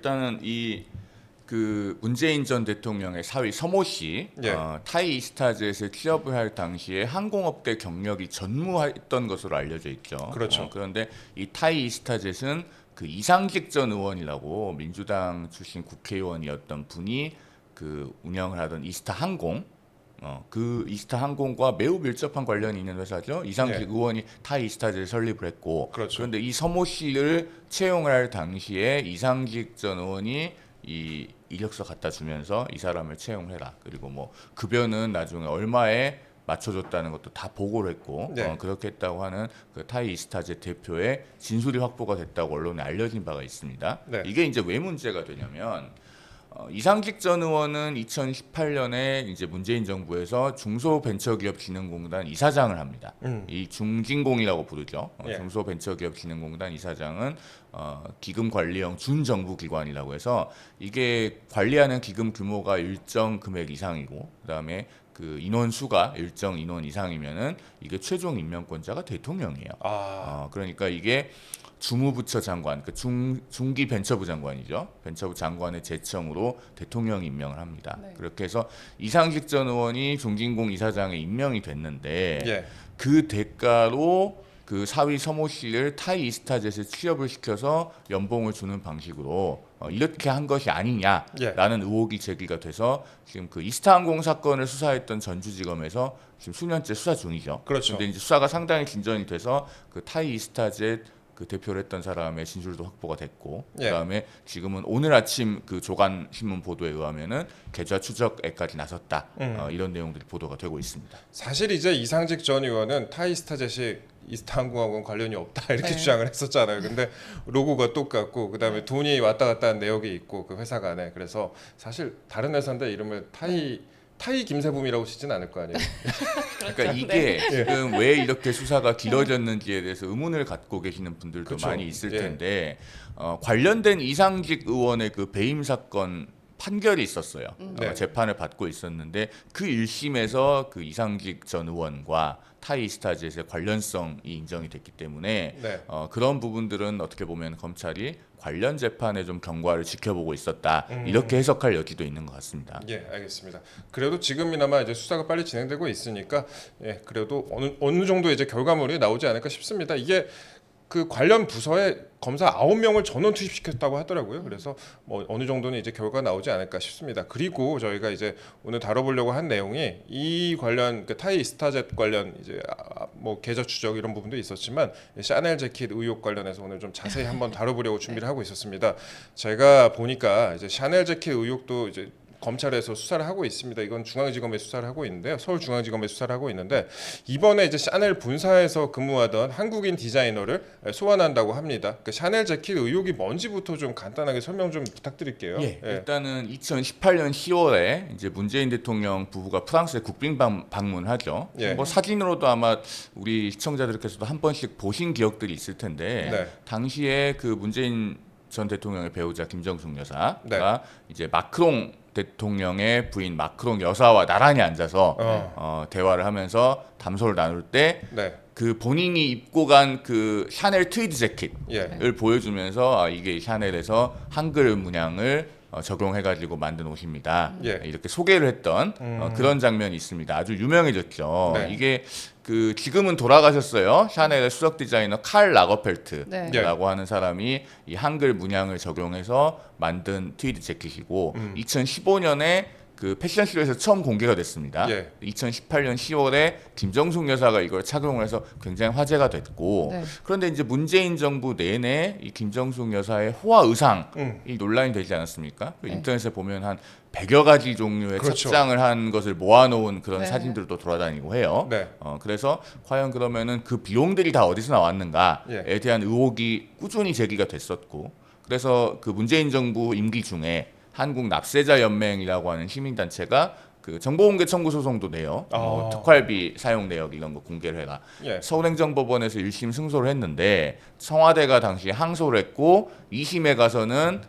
일단은 그 문재인 전 대통령의 사위 서모 씨 예. 타이 이스타젯에 취업을 할 당시에 항공업계 경력이 전무했던 것으로 알려져 있죠. 그렇죠. 그런데 이 타이 이스타젯은 그 이상직 전 의원이라고 민주당 출신 국회의원이었던 분이 그 운영을 하던 이스타 항공 그 이스타 항공과 매우 밀접한 관련이 있는 회사죠. 이상직 네. 의원이 타이 이스타젯을 설립을 했고 그렇죠. 그런데 이 서모 씨를 채용을 할 당시에 이상직 전 의원이 이 이력서 갖다 주면서 이 사람을 채용해라. 그리고 뭐 급여는 나중에 얼마에 맞춰줬다는 것도 다 보고를 했고 네. 그렇게 했다고 하는 그 타이 이스타젯 대표의 진술이 확보가 됐다고 언론에 알려진 바가 있습니다. 네. 이게 이제 왜 문제가 되냐면 이상직 전 의원은 2018년에 이제 문재인 정부에서 중소벤처기업진흥공단 이사장을 합니다. 이 중진공이라고 부르죠. 예. 중소벤처기업진흥공단 이사장은 기금관리형 준정부기관이라고 해서 이게 관리하는 기금 규모가 일정 금액 이상이고 그다음에 그 인원 수가 일정 인원 이상이면은 이게 최종 임명권자가 대통령이에요. 그러니까 이게 주무부처 장관, 그 중기 벤처부 장관이죠. 벤처부 장관의 제청으로 대통령이 임명을 합니다. 네. 그렇게 해서 이상직 전 의원이 중진공 이사장에 임명이 됐는데 예. 그 대가로 그 사위 서모 씨를 타이 이스타젯에 취업을 시켜서 연봉을 주는 방식으로 이렇게 한 것이 아니냐라는 의혹이 제기가 돼서 지금 그 이스타항공 사건을 수사했던 전주지검에서 지금 수년째 수사 중이죠. 그렇죠. 그런데 이제 수사가 상당히 진전이 돼서 그 타이 이스타젯 그 대표를 했던 사람의 진술도 확보가 됐고 예. 그다음에 지금은 오늘 아침 그 조간 신문 보도에 의하면은 계좌 추적에까지 나섰다 이런 내용들이 보도가 되고 있습니다. 사실 이제 이상직 전 의원은 타이스타젯이 이스타항공하고는 관련이 없다 이렇게 네. 주장을 했었잖아요. 근데 로고가 똑같고 그다음에 돈이 왔다 갔다 한 내역이 있고 그 회사 간에 그래서 사실 다른 회사인데 이름을 타이 김세범이라고 짓진 않을 거 아니에요. 그러니까 네. 이게 지금 왜 이렇게 수사가 길어졌는지에 대해서 의문을 갖고 계시는 분들도 그렇죠. 많이 있을 예. 텐데 관련된 이상직 의원의 그 배임 사건 판결이 있었어요. 네. 재판을 받고 있었는데 그 1심에서 그 이상직 전 의원과 타이 스타젯의 관련성이 인정이 됐기 때문에 네. 그런 부분들은 어떻게 보면 검찰이 관련 재판에 좀 경과를 지켜보고 있었다 이렇게 해석할 여지도 있는 것 같습니다. 예, 알겠습니다. 그래도 지금이나마 이제 수사가 빨리 진행되고 있으니까 그래도 어느 정도 이제 결과물이 나오지 않을까 싶습니다. 이게 그 관련 부서에 검사 9명을 전원 투입시켰다고 하더라고요. 그래서 뭐 어느 정도는 이제 결과가 나오지 않을까 싶습니다. 그리고 저희가 이제 오늘 다뤄보려고 한 내용이 이 관련 그 타이 스타젯 관련 이제 뭐 계좌 추적 이런 부분도 있었지만 샤넬 재킷 의혹 관련해서 오늘 좀 자세히 한번 다뤄보려고 준비를 하고 있었습니다. 제가 보니까 이제 샤넬 재킷 의혹도 이제 검찰에서 수사를 하고 있습니다. 이건 중앙지검에 수사를 하고 있는데요. 서울중앙지검에 수사를 하고 있는데 이번에 이제 샤넬 본사에서 근무하던 한국인 디자이너를 소환한다고 합니다. 그 샤넬 재킷 의혹이 뭔지부터 좀 간단하게 설명 좀 부탁드릴게요. 일단은 2018년 10월에 이제 문재인 대통령 부부가 프랑스에 국빈 방문하죠. 예. 뭐 사진으로도 아마 우리 시청자들께서도 한 번씩 보신 기억들이 있을 텐데 네. 당시에 그 문재인 전 대통령의 배우자 김정숙 여사가 네. 이제 마크롱 대통령의 부인 마크롱 여사와 나란히 앉아서 대화를 하면서 담소를 나눌 때 그 본인이 입고 간 그 샤넬 트위드 재킷을 보여주면서 이게 샤넬에서 한글 문양을 적용해가지고 만든 옷입니다. 이렇게 소개를 했던 그런 장면이 있습니다. 아주 유명해졌죠. 네. 이게 그 지금은 돌아가셨어요. 샤넬의 수석 디자이너 칼 라거펠트라고 하는 사람이 이 한글 문양을 적용해서 만든 트위드 재킷이고 2015년에 그 패션쇼에서 처음 공개가 됐습니다. 2018년 10월에 김정숙 여사가 이걸 착용을 해서 굉장히 화제가 됐고 그런데 이제 문재인 정부 내내 이 김정숙 여사의 호화 의상이 논란이 되지 않았습니까? 그 인터넷에 보면 한 100여 가지 종류의 그렇죠. 착장을 한 것을 모아놓은 그런 사진들도 돌아다니고 해요. 그래서 과연 그러면은 그 비용들이 다 어디서 나왔는가에 대한 의혹이 꾸준히 제기가 됐었고 그래서 그 문재인 정부 임기 중에 한국 납세자 연맹이라고 하는 시민단체가 그 정보공개 청구 소송도 내요. 특활비 사용 내역 이런 거 공개를 해라. 서울행정법원에서 1심 승소를 했는데 청와대가 당시 항소를 했고 2심에 가서는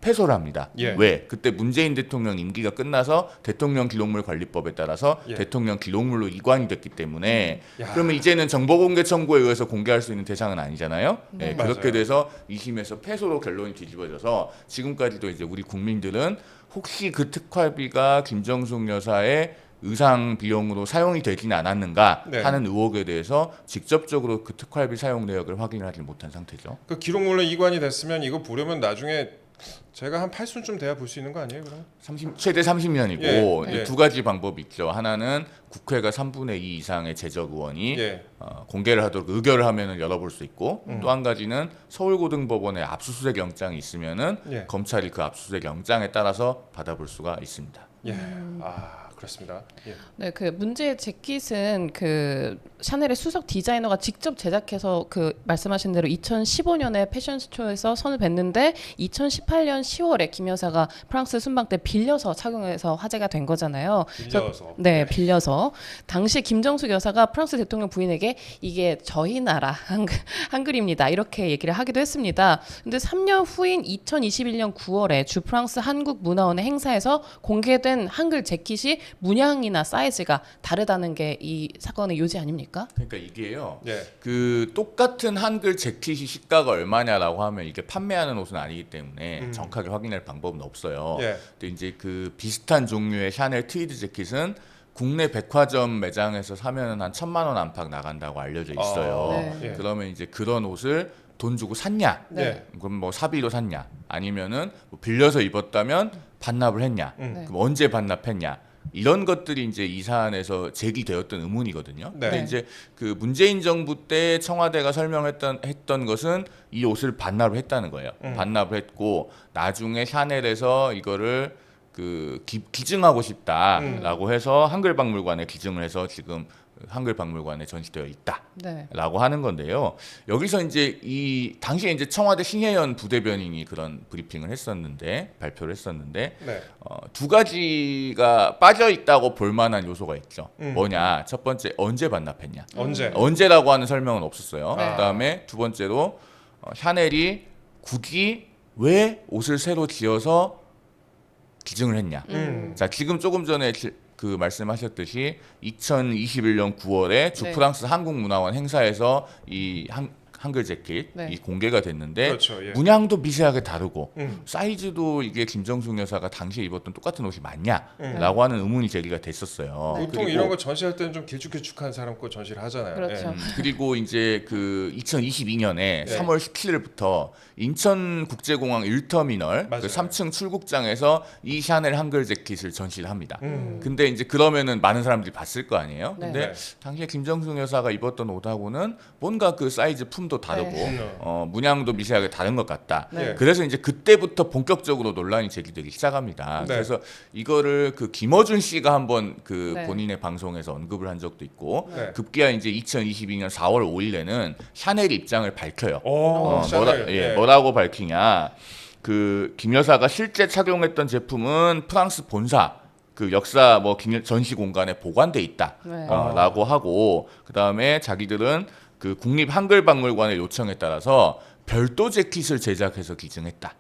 패소를 합니다. 예. 왜? 그때 문재인 대통령 임기가 끝나서 대통령 기록물 관리법에 따라서 예. 대통령 기록물로 이관이 됐기 때문에 야. 그러면 이제는 정보공개 청구에 의해서 공개할 수 있는 대상은 아니잖아요. 네. 예, 그렇게 맞아요. 돼서 2심에서 패소로 결론이 뒤집어져서 지금까지도 이제 우리 국민들은 혹시 그 특활비가 김정숙 여사의 의상 비용으로 사용이 되지는 않았는가 네. 하는 의혹에 대해서 직접적으로 그 특활비 사용 내역을 확인하지 못한 상태죠. 그 기록물로 이관이 됐으면 이거 보려면 나중에 제가 한 8순쯤 돼야 볼 수 있는 거 아니에요, 그럼? 최대 30년이고 예, 예. 두 가지 방법이 있죠. 하나는 국회가 3분의 2 이상의 재적 의원이 예. 공개를 하도록 의결을 하면은 열어볼 수 있고 또 한 가지는 서울고등법원에 압수수색 영장이 있으면은 예. 검찰이 그 압수수색 영장에 따라서 받아볼 수가 있습니다. 예. 그렇습니다. 예. 네, 그 문제의 재킷은 그 샤넬의 수석 디자이너가 직접 제작해서 그 말씀하신 대로 2015년에 패션쇼에서 선을 뵀는데 2018년 10월에 김 여사가 프랑스 순방 때 빌려서 착용해서 화제가 된 거잖아요. 빌려서. 네, 빌려서 당시 김정숙 여사가 프랑스 대통령 부인에게 이게 저희 나라 한글입니다 이렇게 얘기를 하기도 했습니다. 근데 3년 후인 2021년 9월에 주 프랑스 한국문화원의 행사에서 공개된 한글 재킷이 문양이나 사이즈가 다르다는 게 이 사건의 요지 아닙니까? 그러니까 이게요. 예. 그 똑같은 한글 재킷이 시가가 얼마냐라고 하면 이게 판매하는 옷은 아니기 때문에 정확하게 확인할 방법은 없어요. 예. 근데 이제 그 비슷한 종류의 샤넬 트위드 재킷은 국내 백화점 매장에서 사면은 한 1,000만 원 안팎 나간다고 알려져 있어요. 네. 예. 그러면 이제 그런 옷을 돈 주고 샀냐? 네. 그럼 뭐 사비로 샀냐? 아니면은 뭐 빌려서 입었다면 반납을 했냐? 네. 그럼 언제 반납했냐? 이런 것들이 이제 이 사안에서 제기되었던 의문이거든요. 네. 근데 이제 그 문재인 정부 때 청와대가 설명했던 것은 이 옷을 반납을 했다는 거예요. 반납을 했고 나중에 샤넬에서 이거를 그 기증하고 싶다라고 해서 한글박물관에 기증을 해서 지금 한글박물관에 전시되어 있다라고 네. 하는 건데요. 여기서 이제 이 당시에 이제 청와대 신혜연 부대변인이 그런 브리핑을 했었는데 발표를 했었는데 네. 두 가지가 빠져 있다고 볼 만한 요소가 있죠. 음. 뭐냐? 첫 번째 언제 반납했냐? 언제? 언제라고 하는 설명은 없었어요. 네. 그다음에 두 번째로 샤넬이 굳이 왜 옷을 새로 지어서 기증을 했냐? 자, 지금 조금 전에 그 말씀하셨듯이 2021년 9월에 주 네. 프랑스 한국문화원 행사에서 이 한글 재킷 네. 이 공개가 됐는데 그렇죠. 예. 문양도 미세하게 다르고 사이즈도 이게 김정숙 여사가 당시에 입었던 똑같은 옷이 맞냐라고 하는 의문이 제기가 됐었어요. 네. 보통 이런 거 전시할 때는 좀 길쭉길쭉한 사람 거 전시를 하잖아요. 그렇죠. 예. 그리고 이제 그 2022년에 네. 3월 17일부터 인천국제공항 1터미널 맞아요. 그 3층 출국장에서 이 샤넬 한글 재킷을 전시를 합니다. 음. 근데 이제 그러면은 많은 사람들이 봤을 거 아니에요. 네. 근데 네. 당시에 김정숙 여사가 입었던 옷하고는 뭔가 그 사이즈 품도 다르고 네. 문양도 미세하게 다른 것 같다. 네. 그래서 이제 그때부터 본격적으로 논란이 제기되기 시작합니다. 네. 그래서 이거를 그 김어준 씨가 한번 그 네. 본인의 방송에서 언급을 한 적도 있고 네. 급기야 이제 2022년 4월 5일에는 샤넬 입장을 밝혀요. 오, 샤넬. 예. 뭐라고 밝히냐? 그 김 여사가 실제 착용했던 제품은 프랑스 본사 그 역사 뭐 전시 공간에 보관돼 있다. 네. 라고 하고 그다음에 자기들은 그 국립 한글박물관의 요청에 따라서 별도 재킷을 제작해서 기증했다.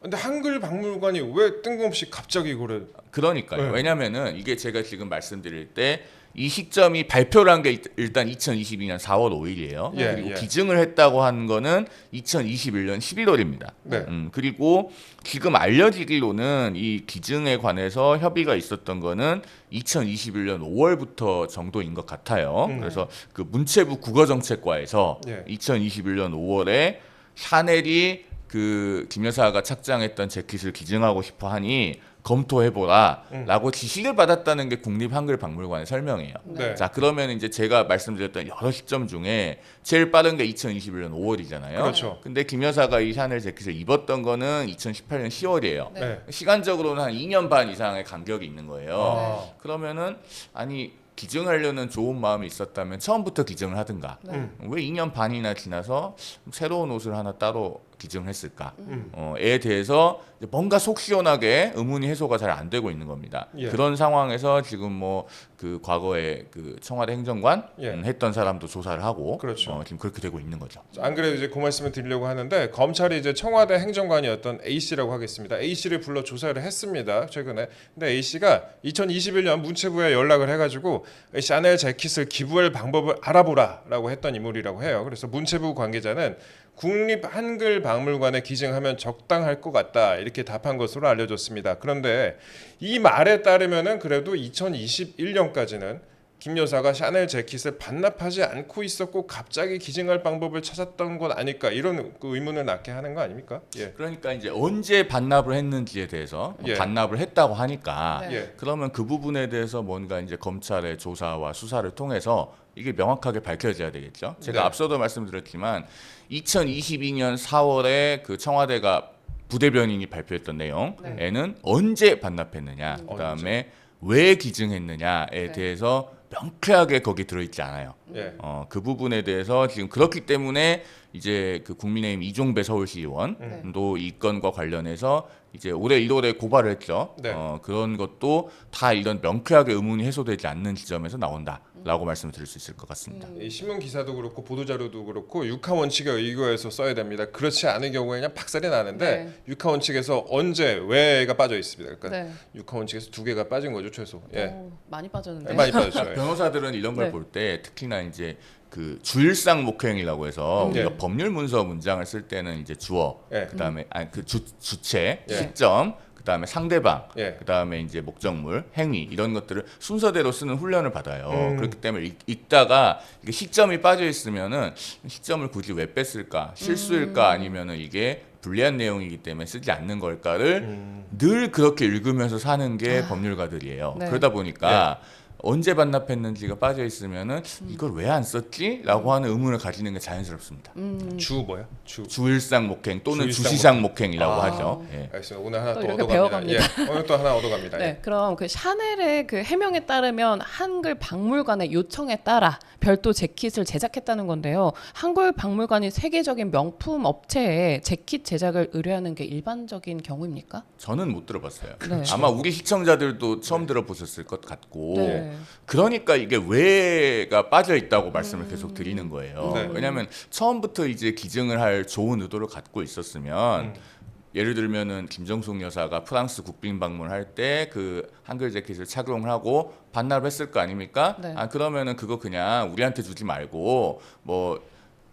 근데 한글 박물관이 왜 뜬금없이 갑자기 이거를 그러니까요. 네. 왜냐면은 이게 제가 지금 말씀드릴 때 이 시점이 발표를 한 게 일단 2022년 4월 5일이에요. 예, 그리고 예. 기증을 했다고 한 거는 2021년 11월입니다. 네. 그리고 지금 알려지기로는 이 기증에 관해서 협의가 있었던 거는 2021년 5월부터 정도인 것 같아요. 그래서 그 문체부 국어정책과에서 예. 2021년 5월에 샤넬이 그 김 여사가 착장했던 재킷을 기증하고 싶어 하니 검토해보라라고 지시를 받았다는 게 국립한글박물관의 설명이에요. 네. 자 그러면 이제 제가 말씀드렸던 여러 시점 중에 제일 빠른 게 2021년 5월이잖아요. 그렇죠. 근데 김 여사가 이 샤넬 재킷을 입었던 거는 2018년 10월이에요. 네. 시간적으로는 한 2년 반 이상의 간격이 있는 거예요. 아. 그러면은 아니 기증하려는 좋은 마음이 있었다면 처음부터 기증을 하든가 왜 2년 반이나 지나서 새로운 옷을 하나 따로 기증을 했을까에 대해서 뭔가 속 시원하게 의문이 해소가 잘 안 되고 있는 겁니다. 예. 그런 상황에서 지금 뭐 그 그 과거에 그 청와대 행정관 예. 했던 사람도 조사를 하고 그렇죠. 지금 그렇게 되고 있는 거죠. 안 그래도 이제 그 말씀을 드리려고 하는데 검찰이 이제 청와대 행정관이었던 A 씨라고 하겠습니다. A 씨를 불러 조사를 했습니다. 최근에. 근데 A 씨가 2021년 문체부에 연락을 해가지고 샤넬 재킷을 기부할 방법을 알아보라라고 했던 인물이라고 해요. 그래서 문체부 관계자는 국립한글박물관에 기증하면 적당할 것 같다 이렇게 답한 것으로 알려졌습니다. 그런데 이 말에 따르면은 그래도 2021년까지는 김 여사가 샤넬 재킷을 반납하지 않고 있었고 갑자기 기증할 방법을 찾았던 것 아닐까 이런 그 의문을 낳게 하는 거 아닙니까? 예. 그러니까 이제 언제 반납을 했는지에 대해서 예. 반납을 했다고 하니까 네. 예. 그러면 그 부분에 대해서 뭔가 이제 검찰의 조사와 수사를 통해서 이게 명확하게 밝혀져야 되겠죠. 제가 네. 앞서도 말씀드렸지만 2022년 4월에 그 청와대가 부대변인이 발표했던 내용에는 언제 반납했느냐, 그다음에 왜 기증했느냐에 네. 대해서 명쾌하게 거기 들어있지 않아요. 예. 그 부분에 대해서 지금 그렇기 때문에 이제 그 국민의힘 이종배 서울시의원도 이 건과 관련해서 이제 올해 1월에 고발을 했죠. 네. 그런 것도 다 이런 명쾌하게 의문이 해소되지 않는 지점에서 나온다라고 말씀을 드릴 수 있을 것 같습니다. 이 신문 기사도 그렇고 보도 자료도 그렇고 육하 원칙에 의거해서 써야 됩니다. 그렇지 않은 경우에 그냥 박살이 나는데 육하 원칙에서 언제 왜가 빠져 있습니다. 그러니까 네. 육하 원칙에서 2개가 빠진 거죠 최소. 예. 많이 빠졌는데. 많이 빠졌죠. 예. 변호사들은 이런 걸 네. 볼 때 특히나 이제 그 주일상 목행이라고 해서 우리가 예. 법률 문서 문장을 쓸 때는 이제 주어, 예. 그다음에 그 주체, 예. 시점, 그다음에 상대방, 예. 그다음에 이제 목적물, 행위 이런 것들을 순서대로 쓰는 훈련을 받아요. 음. 그렇기 때문에 읽다가 이게 시점이 빠져 있으면은 시점을 굳이 왜 뺐을까? 실수일까? 아니면은 이게 불리한 내용이기 때문에 쓰지 않는 걸까를 늘 그렇게 읽으면서 사는 게 법률가들이에요. 네. 그러다 보니까 언제 반납했는지가 빠져 있으면은 이걸 왜 안 썼지?라고 하는 의문을 가지는 게 자연스럽습니다. 주 뭐야? 주. 주일상 목행 또는 주일상 주시상 목행이라고 아. 하죠. 예. 알겠습니다. 오늘 하나 또 또 이렇게 얻어갑니다. 예. 오늘 또 하나 얻어갑니다. 네, 예. 그럼 그 샤넬의 그 해명에 따르면 한글 박물관의 요청에 따라 별도 재킷을 제작했다는 건데요. 한글 박물관이 세계적인 명품 업체에 재킷 제작을 의뢰하는 게 일반적인 경우입니까? 저는 못 들어봤어요. 네. 아마 우리 시청자들도 처음 들어보셨을 것 같고 네. 그러니까 이게 왜가 빠져 있다고 말씀을 계속 드리는 거예요. 네. 왜냐하면 처음부터 이제 기증을 할 좋은 의도를 갖고 있었으면 예를 들면은 김정숙 여사가 프랑스 국빈 방문할 때 그 한글 재킷을 착용을 하고 반납했을 거 아닙니까? 네. 그러면은 그거 그냥 우리한테 주지 말고 뭐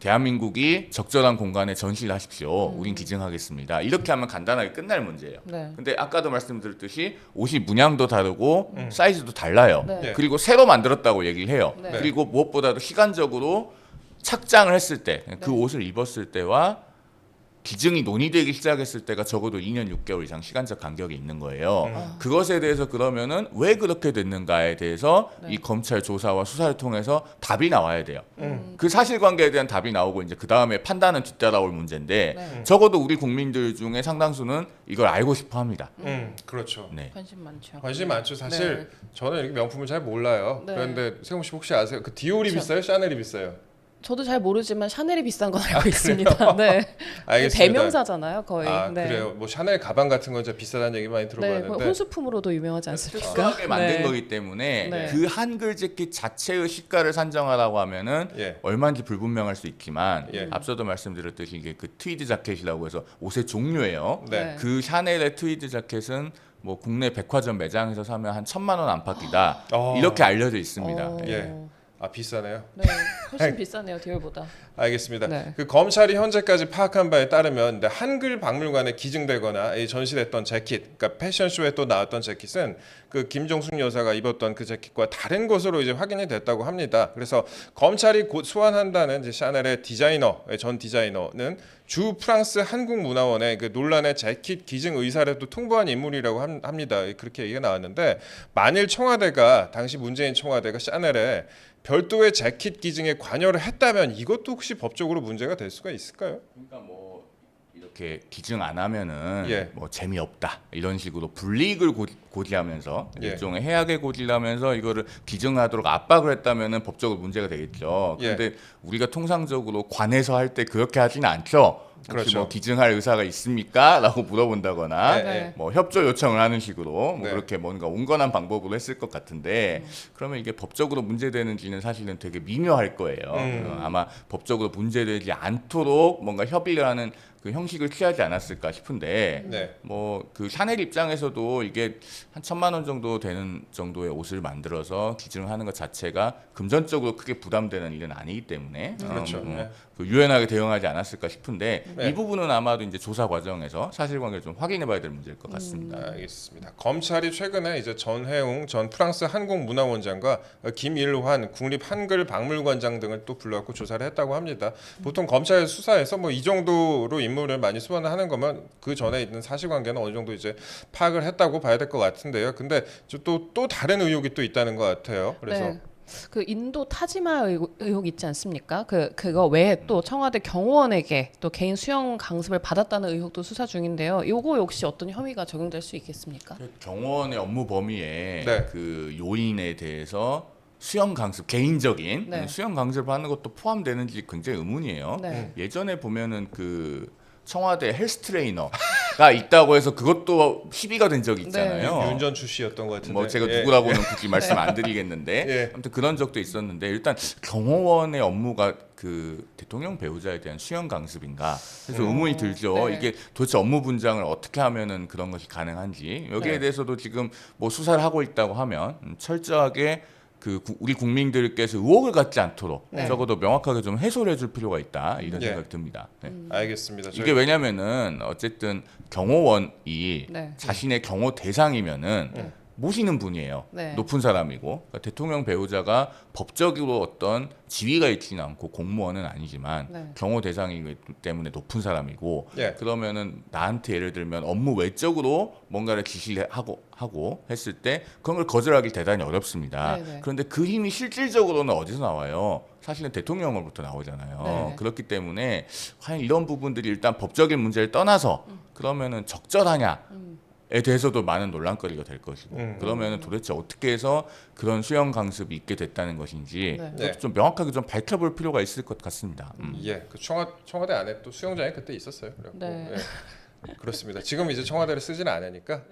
대한민국이 적절한 공간에 전시를 하십시오. 우린 기증하겠습니다. 이렇게 하면 간단하게 끝날 문제예요. 네. 근데 아까도 말씀드렸듯이 옷이 문양도 다르고 사이즈도 달라요. 네. 그리고 새로 만들었다고 얘기를 해요. 네. 그리고 무엇보다도 시간적으로 착장을 했을 때, 그 네. 옷을 입었을 때와 기증이 논의되기 시작했을 때가 적어도 2년 6개월 이상 시간적 간격이 있는 거예요. 그것에 대해서 그러면은 왜 그렇게 됐는가에 대해서 네. 이 검찰 조사와 수사를 통해서 답이 나와야 돼요. 그 사실관계에 대한 답이 나오고 이제 그 다음에 판단은 뒤따라올 문제인데 네. 적어도 우리 국민들 중에 상당수는 이걸 알고 싶어합니다. 그렇죠. 네. 관심 많죠. 관심 많죠. 사실 네. 저는 이렇게 명품을 잘 몰라요. 네. 그런데 세공 씨 혹시 아세요? 그 디올이 그쵸. 비싸요? 샤넬이 비싸요? 저도 잘 모르지만 샤넬이 비싼 건 알고 있습니다. 네. 알겠습니다. 대명사잖아요, 거의. 아 네. 그래요. 뭐 샤넬 가방 같은 건 진짜 비싸다는 얘기 많이 네, 들어봤는데. 혼수품으로도 유명하지 않습니까? 특수하게 만든 네. 거기 때문에 네. 그 한글 재킷 자체의 시가를 산정하라고 하면은 예. 얼마인지 불분명할 수 있지만 예. 앞서도 말씀드렸듯이 이게 그 트위드 자켓이라고 해서 옷의 종류예요. 네. 그 샤넬의 트위드 자켓은 뭐 국내 백화점 매장에서 사면 한 1,000만 원 안팎이다. 어. 이렇게 알려져 있습니다. 어, 예. 아 비싸네요. 네, 훨씬 비싸네요, 디올보다. 알겠습니다. 네. 그 검찰이 현재까지 파악한 바에 따르면 근데 한글 박물관에 기증되거나 이 전시됐던 재킷, 그러니까 패션쇼에 또 나왔던 재킷은 그 김정숙 여사가 입었던 그 재킷과 다른 것으로 이제 확인이 됐다고 합니다. 그래서 검찰이 곧 소환한다는 이제 샤넬의 디자이너, 전 디자이너는 주 프랑스 한국문화원의 그 논란의 재킷 기증 의사를 또 통보한 인물이라고 합니다. 그렇게 얘기가 나왔는데 만일 청와대가 당시 문재인 청와대가 샤넬의 별도의 재킷 기증에 관여를 했다면 이것도 혹시 법적으로 문제가 될 수가 있을까요? 그러니까 뭐 이렇게 기증 안 하면은 예. 뭐 재미없다 이런 식으로 불이익을 고지하면서 예. 일종의 해악의 고지를 하면서 이거를 기증하도록 압박을 했다면은 법적으로 문제가 되겠죠. 예. 근데 우리가 통상적으로 관에서 할 때 그렇게 하지는 않죠. 혹시 그렇죠. 뭐 기증할 의사가 있습니까?라고 물어본다거나 네. 뭐 협조 요청을 하는 식으로 뭐 네. 그렇게 뭔가 온건한 방법으로 했을 것 같은데 그러면 이게 법적으로 문제되는지는 사실은 되게 미묘할 거예요. 아마 법적으로 문제되지 않도록 뭔가 협의를 하는 그 형식을 취하지 않았을까 싶은데 네. 뭐 그 샤넬 입장에서도 이게 한 1,000만 원 정도 되는 정도의 옷을 만들어서 기증하는 것 자체가 금전적으로 크게 부담되는 일은 아니기 때문에 그렇죠. 네. 그 유연하게 대응하지 않았을까 싶은데 네. 이 부분은 아마도 이제 조사 과정에서 사실관계를 좀 확인해봐야 될 문제일 것 같습니다. 알겠습니다. 검찰이 최근에 이제 전해웅 전 프랑스 한국문화원장과 김일환 국립 한글박물관장 등을 또 불러갖고 조사를 했다고 합니다. 보통 검찰 수사에서 뭐 이 정도로 인물을 많이 소환을 하는 거면 그 전에 있는 사실관계는 어느 정도 이제 파악을 했다고 봐야 될 것 같은데요. 근데 또 다른 의혹이 또 있다는 것 같아요. 그래서 네. 그 인도 타지마 의혹 있지 않습니까? 그거 외에 또 청와대 경호원에게 또 개인 수영 강습을 받았다는 의혹도 수사 중인데요. 요거 역시 어떤 혐의가 적용될 수 있겠습니까? 그 경호원의 업무 범위에 네. 그 요인에 대해서 수영 강습 개인적인 네. 수영 강습을 하는 것도 포함되는지 굉장히 의문이에요. 네. 예전에 보면은 그 청와대 헬스 트레이너가 있다고 해서 그것도 시비가 된 적이 있잖아요. 윤전추 씨였던 것 같은데. 뭐 제가 예. 누구라고는 굳이 말씀 안 드리겠는데 예. 아무튼 그런 적도 있었는데 일단 경호원의 업무가 그 대통령 배우자에 대한 수영 강습인가 그래서 의문이 들죠. 네. 이게 도대체 업무 분장을 어떻게 하면은 그런 것이 가능한지 여기에 네. 대해서도 지금 뭐 수사를 하고 있다고 하면 철저하게 그 우리 국민들께서 의혹을 갖지 않도록 네. 적어도 명확하게 좀 해소를 해줄 필요가 있다 이런 예. 생각이 듭니다. 네. 알겠습니다. 이게 왜냐면은 어쨌든 경호원이 네. 자신의 경호 대상이면은 모시는 분이에요. 네. 높은 사람이고 그러니까 대통령 배우자가 법적으로 어떤 지위가 있지는 않고 공무원은 아니지만 네. 경호 대상이기 때문에 높은 사람이고 예. 그러면은 나한테 예를 들면 업무 외적으로 뭔가를 지시를 하고 했을 때 그런 걸 거절하기 대단히 어렵습니다. 네, 네. 그런데 그 힘이 실질적으로는 어디서 나와요? 사실은 대통령으로부터 나오잖아요. 네. 그렇기 때문에 과연 이런 부분들이 일단 법적인 문제를 떠나서 그러면은 적절하냐? 에 대해서도 많은 논란거리가 될 것이고 그러면은 도대체 어떻게 해서 그런 수영 강습이 있게 됐다는 것인지 네. 그것도 좀 명확하게 좀 밝혀볼 필요가 있을 것 같습니다. 예, 그 청와대 안에 또 수영장이 그때 있었어요. 그래갖고, 네. 예. 그렇습니다. 지금 이제 청와대를 쓰지는 않으니까